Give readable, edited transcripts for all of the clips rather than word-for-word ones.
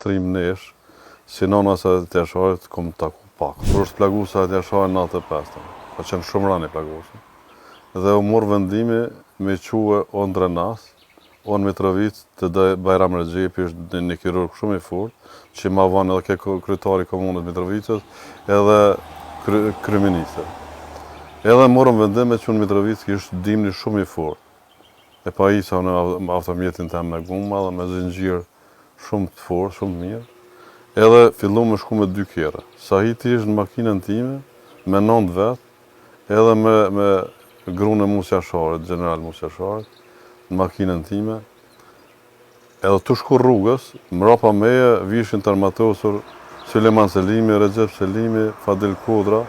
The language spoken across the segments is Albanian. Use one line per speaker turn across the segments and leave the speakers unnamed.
Trim nesh, si nona sa të jasharit, kom taku pak. Kur është plagu sa të jasharit 95, ka qenë shumë rani plagusi. Dhe u morë vendimi me quë o në Drenas, o në Mitrovic, të Bajram Regjepi është një kirurg shumë i fort, që ma vanë edhe ke kryetari komunës Mitrovicës, edhe kryeministër. Edhe morëm vendim me qunë Mitrovic, që është dimni shumë i fort. E pa i sa në avtomjetin të me guma dhe me zinxhir shumë të fort, shumë mirë. Edhe fillu me shku me 2 kere. Sahiti ishtë në makinën time, me 9 vetë, edhe me grunë e Musa Jasharit, general Musa Jasharit, në makinën time. Edhe të shku rrugës, mrapa meje vishin të armatosur Suleman Selimi, Recep Selimi, Fadil Kodra,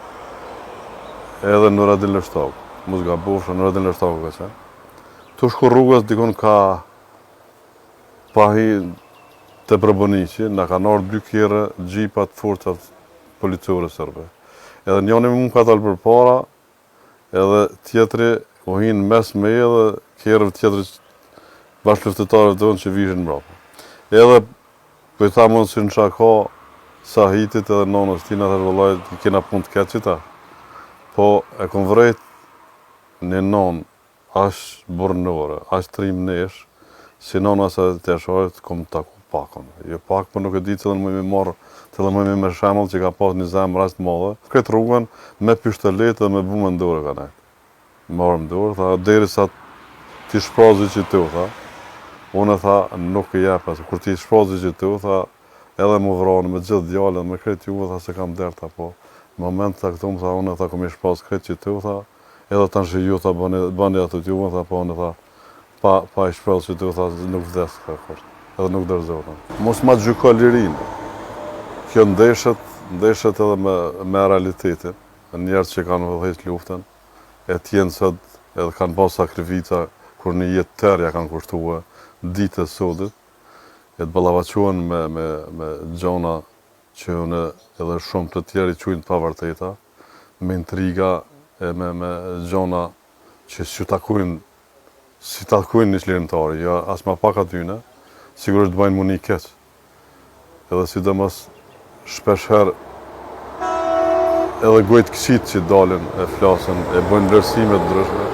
edhe Nuradin Lështaku. Muzga bofshë, Nuradin Lështaku ka qenë. Të shku rrugës dikon ka pahi të Përboniqi, na kanë ardhur 2 kere gjipat forcat policore serbe. Edhe njëri më ka dalë përpara, edhe tjetri u hinë mes me edhe kjerëve tjetri bashkëluftëtarëve tonë që vishin mbrapa. Edhe për ta mund si në shaka Sahitit edhe nonës tina të vëllaj, kena punë të keqita. Po e kom vrejt një nonë ashtë burënore, ashtë trim nesh, si nona sa të jasharit, kom taku pakon. Jo pak, për nuk e di të dhe më marrë, të dhe më me shemull që ka pas një zemë rast madhe. Këtë rrugën me pishtolet dhe me bumë ndore ka nejtë. Marrëm dorë, tha, deri sa ti shprazi që tu, tha. Unë tha, nuk e jepa, kur ti shprazi që tu, tha, edhe më vranë me gjithë djallën, me kretë juve, tha, se kam derë, tha, po. Në moment të këtum, tha, unë tha, kom i shprazi kretë që tu, tha, edhe të nëshë ju, tha, bëni atë të juve, tha, po, unë tha, pa i shprazi që tu, tha, nuk vdes ka kështë. Edhe nuk dërzohën. Mos ma gjyko lirinë. Kjo ndeshet edhe me realitetin. Njerës që kanë vëdhejt luftën, e tjenë sot edhe kanë pas sakrifica, kur një jetë tërja kanë kushtuar ditë e sotit, e të ballavaçohen me gjona që unë edhe shumë të tjerë i quajnë të pavarteta, me intriga e me gjona që si takojnë një çlirimtari, jo as ma pak atyne, sigurisht të bëjnë muni keq. Edhe sidomos shpeshherë edhe gojtë këqit që dalin e flasin, e bëjnë vlerësime të ndryshme.